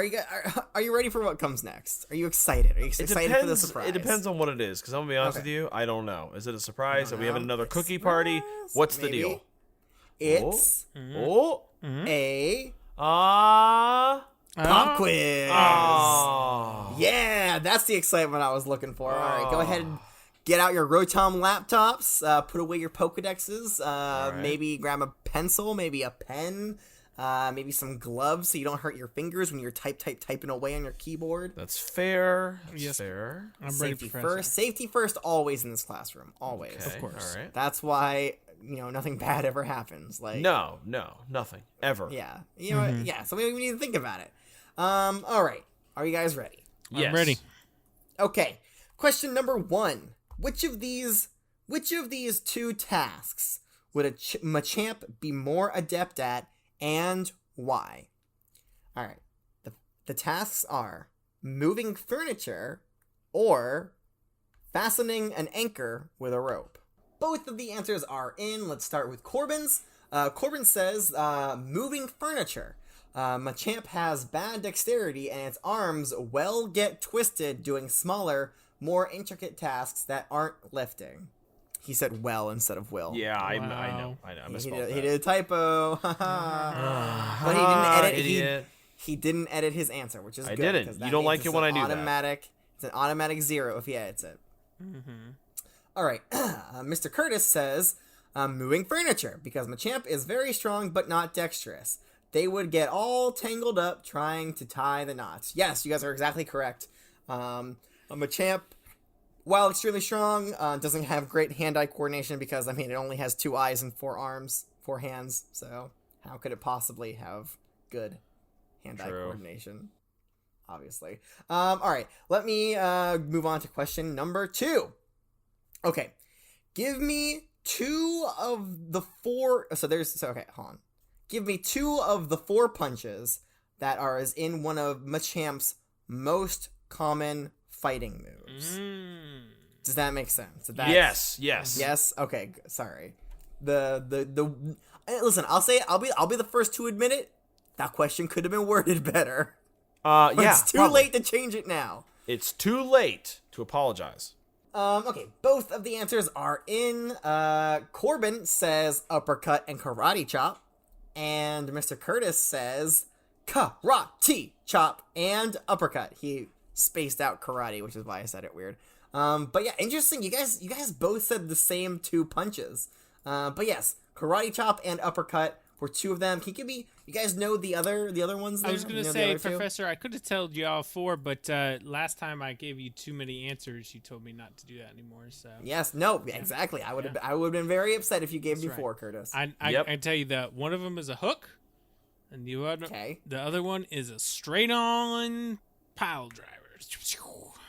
you ready for what comes next? Are you excited? Are you excited for the surprise? It depends on what it is, because I'm gonna be honest with you, I don't know. Is it a surprise? Are we having another cookie party? What's the deal? It's Oh. a Ah. pop quiz. Oh. Yeah, that's the excitement I was looking for. All right, go ahead and get out your Rotom laptops, put away your Pokedexes, maybe grab a pencil, maybe a pen, maybe some gloves so you don't hurt your fingers when you're typing away on your keyboard. That's fair. Yes. Fair. I'm ready, Safety Professor. first. Safety first always in this classroom. Always. Okay, Of course. All right. That's why, nothing bad ever happens. Like No, nothing. Ever. Yeah. Yeah, so we need to think about it. All right. Are you guys ready? Yes. I'm ready. Okay. Question number 1. Which of these two tasks would a Machamp be more adept at, and why? All right. The tasks are moving furniture or fastening an anchor with a rope. Both of the answers are in. Let's start with Corbin's. Corbin says moving furniture. Machamp has bad dexterity and its arms will get twisted doing smaller, more intricate tasks that aren't lifting. He said well instead of will. Yeah, I Wow. know. I He misspelled did, that. a typo. But he didn't edit. Idiot. He didn't edit his answer, which is I good. didn't. 'cause You that don't means like it's it when an I do that. automatic. It's an automatic 0 if he edits it. All right. Mr. Curtis says moving furniture because Machamp is very strong but not dexterous. They would get all tangled up trying to tie the knots. Yes, you guys are exactly correct. Machamp, while extremely strong, doesn't have great hand-eye coordination because, it only has 2 eyes and 4 arms, 4 hands. So how could it possibly have good hand-eye coordination? Obviously. All right, let me move on to question number 2. Okay, give me 2 of the 4. Okay, hold on. Give me 2 of the 4 punches that are as in one of Machamp's most common fighting moves. Does that make sense? Yes. Yes. Okay. Sorry. Listen. I'll say it. I'll be the first to admit it. That question could have been worded better. Yeah. It's too probably. late to change it now. It's too late to apologize. Okay, both of the answers are in. Corbin says uppercut and karate chop, and Mr. Curtis says karate chop and uppercut. He spaced out karate, which is why I said it weird. But yeah, interesting. You guys both said the same 2 punches. But yes, karate chop and uppercut were 2 of them. Can you give me? You guys know the other ones? There? I was gonna You know the say, other 2? Professor, I could have told you all 4, but last time I gave you too many answers. You told me not to do that anymore. So Yes, no, exactly. I would have been very upset if you gave me right. 4, Curtis. I can tell you that one of them is a hook, and the other one is a straight-on pile driver.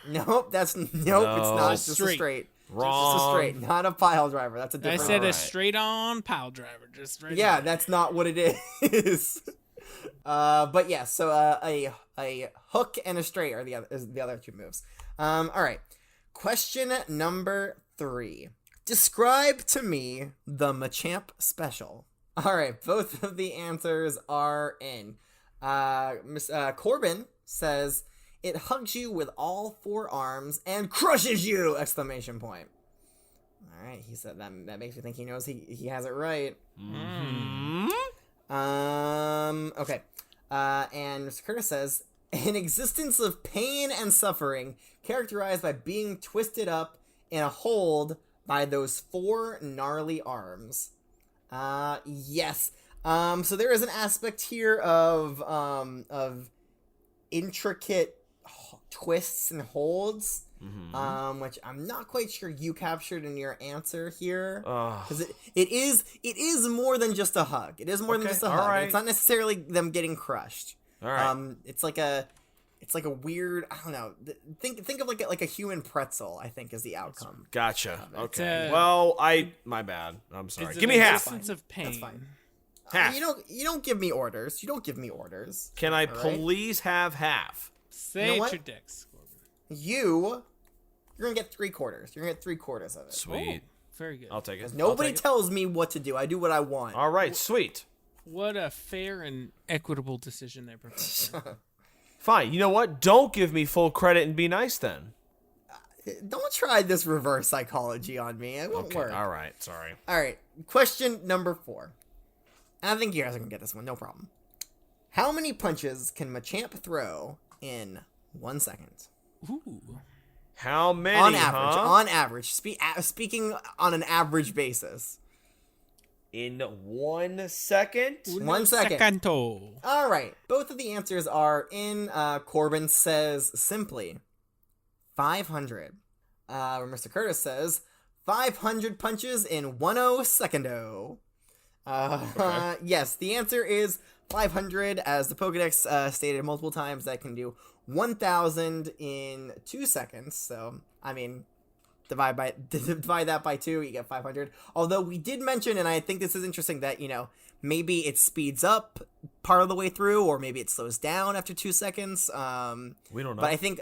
Nope, it's not. It's just a straight. Wrong. Just a straight, not a pile driver. That's a I different. said a Alright. straight-on pile driver, just straight. Yeah, on. that's not what it is. But yeah, so a hook and a straight are the other 2 moves. All right. Question number 3. Describe to me the Machamp special. All right, both of the answers are in. Corbin says it hugs you with all 4 arms and crushes you! Exclamation point. All right, he said that makes me think he knows he has it right. Okay. And Mr. Curtis says, an existence of pain and suffering characterized by being twisted up in a hold by those 4 gnarly arms. Yes. So there is an aspect here of intricate twists and holds, which I'm not quite sure you captured in your answer here, because it is more than just a hug. It is more than just a hug. Right. It's not necessarily them getting crushed. All right. It's like a weird, I don't know. Think of like a human pretzel, I think, is the outcome. Gotcha. Okay. a- well, my bad. I'm sorry. It's Give an me half. existence of pain. That's fine. Half. You don't give me orders. You don't give me orders. Can I All right? please have half? Say You know it what? your dicks. You're gonna get 3/4. You're gonna get 3/4 of it. Sweet. Very good. I'll take it. Nobody I'll take it. tells me what to do. I do what I want. All right. Sweet. What a fair and equitable decision there, Professor. Fine. You know what? Don't give me full credit and be nice then. Don't try this reverse psychology on me. It won't Okay. work. All right. Sorry. All right. Question number 4. I think you guys are going to get this one, no problem. How many punches can Machamp throw in 1 second? Ooh. How many, On average. huh? On average. Speaking on an average basis. In 1 second? 1 second. Secanto. All right. Both of the answers are in. Corbin says simply 500. Where Mr. Curtis says 500 punches in 10 secondo. Okay. Yes, the answer is 500, as the Pokedex stated multiple times that can do 1,000 in 2 seconds. So, I mean, divide that by 2, you get 500. Although we did mention, and I think this is interesting, that, you know, maybe it speeds up part of the way through, or maybe it slows down after 2 seconds. We don't know. But I think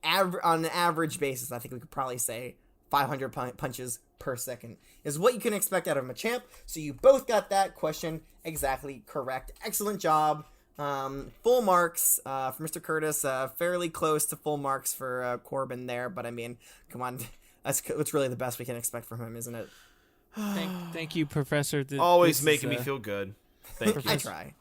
on an average basis, I think we could probably say 500 punches per second is what you can expect out of Machamp. So you both got that question exactly correct. Excellent job. Full marks for Mr. Curtis. Fairly close to full marks for Corbin there. But I mean, come on. That's really the best we can expect from him, isn't it? Thank you, Professor. Always making me feel good. Thank you. I try.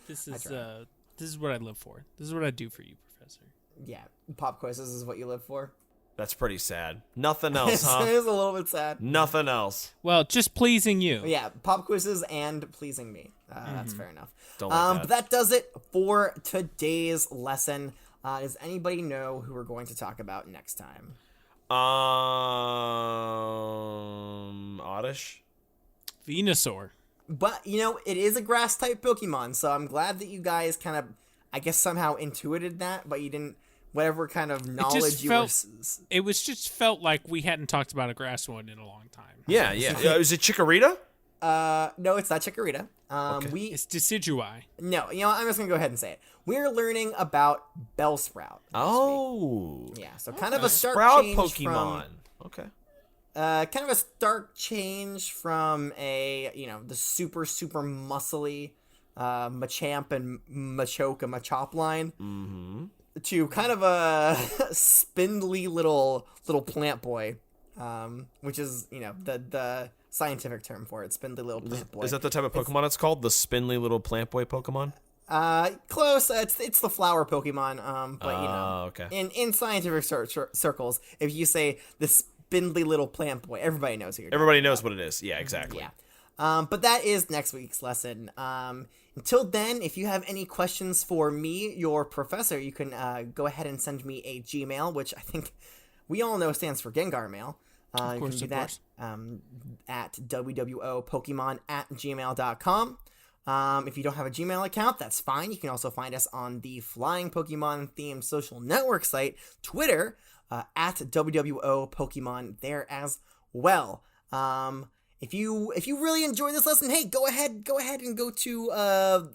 This is what I live for. This is what I do for you, Professor. Yeah, pop quizzes is what you live for. That's pretty sad. Nothing else, huh? It is a little bit sad. Nothing else. Well, just pleasing you. Yeah, pop quizzes and pleasing me. That's fair enough. Don't like that. But that does it for today's lesson. Does anybody know who we're going to talk about next time? Oddish? Venusaur. But, you know, it is a grass-type Pokemon, so I'm glad that you guys kind of, I guess, somehow intuited that, but you didn't, whatever kind of knowledge you were... It was just felt like we hadn't talked about a grass one in a long time. Yeah. Is it Chikorita? No, it's not Chikorita. Okay. It's Decidueye. No, you know, I'm just going to go ahead and say it. We're learning about Bellsprout. Oh. Yeah, so kind of a stark Sprout change Pokemon. Okay. kind of a stark change from the super muscly Machamp and Machop and Machop line to kind of a spindly little plant boy, which is the scientific term for it, spindly little plant boy. Is that the type of Pokemon it's called? The spindly little plant boy Pokemon? Close. It's the flower Pokemon. But okay. in scientific circles, if you say the spindly little plant boy, everybody knows who you're Everybody knows what it is. Yeah, exactly. Yeah. But that is next week's lesson. Until then, if you have any questions for me, your professor, you can go ahead and send me a Gmail, which I think we all know stands for Gengar Mail. Of course, you can do that at wwopokemon@gmail.com. If you don't have a Gmail account, that's fine. You can also find us on the Flying Pokemon themed social network site, Twitter, at wwopokemon there as well. If you really enjoyed this lesson, hey, go ahead and go to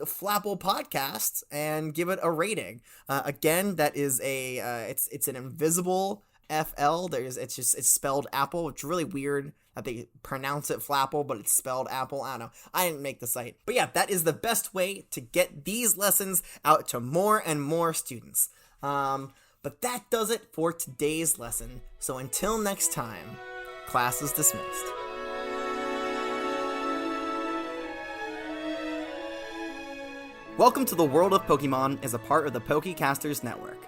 Flapple Podcasts and give it a rating. Again, that is it's an invisible FL. It's spelled Apple, which is really weird that they pronounce it Flapple, but it's spelled Apple. I don't know. I didn't make the site. But yeah, that is the best way to get these lessons out to more and more students. But that does it for today's lesson. So until next time, class is dismissed. Welcome to the World of Pokemon is a part of the Pokecasters Network.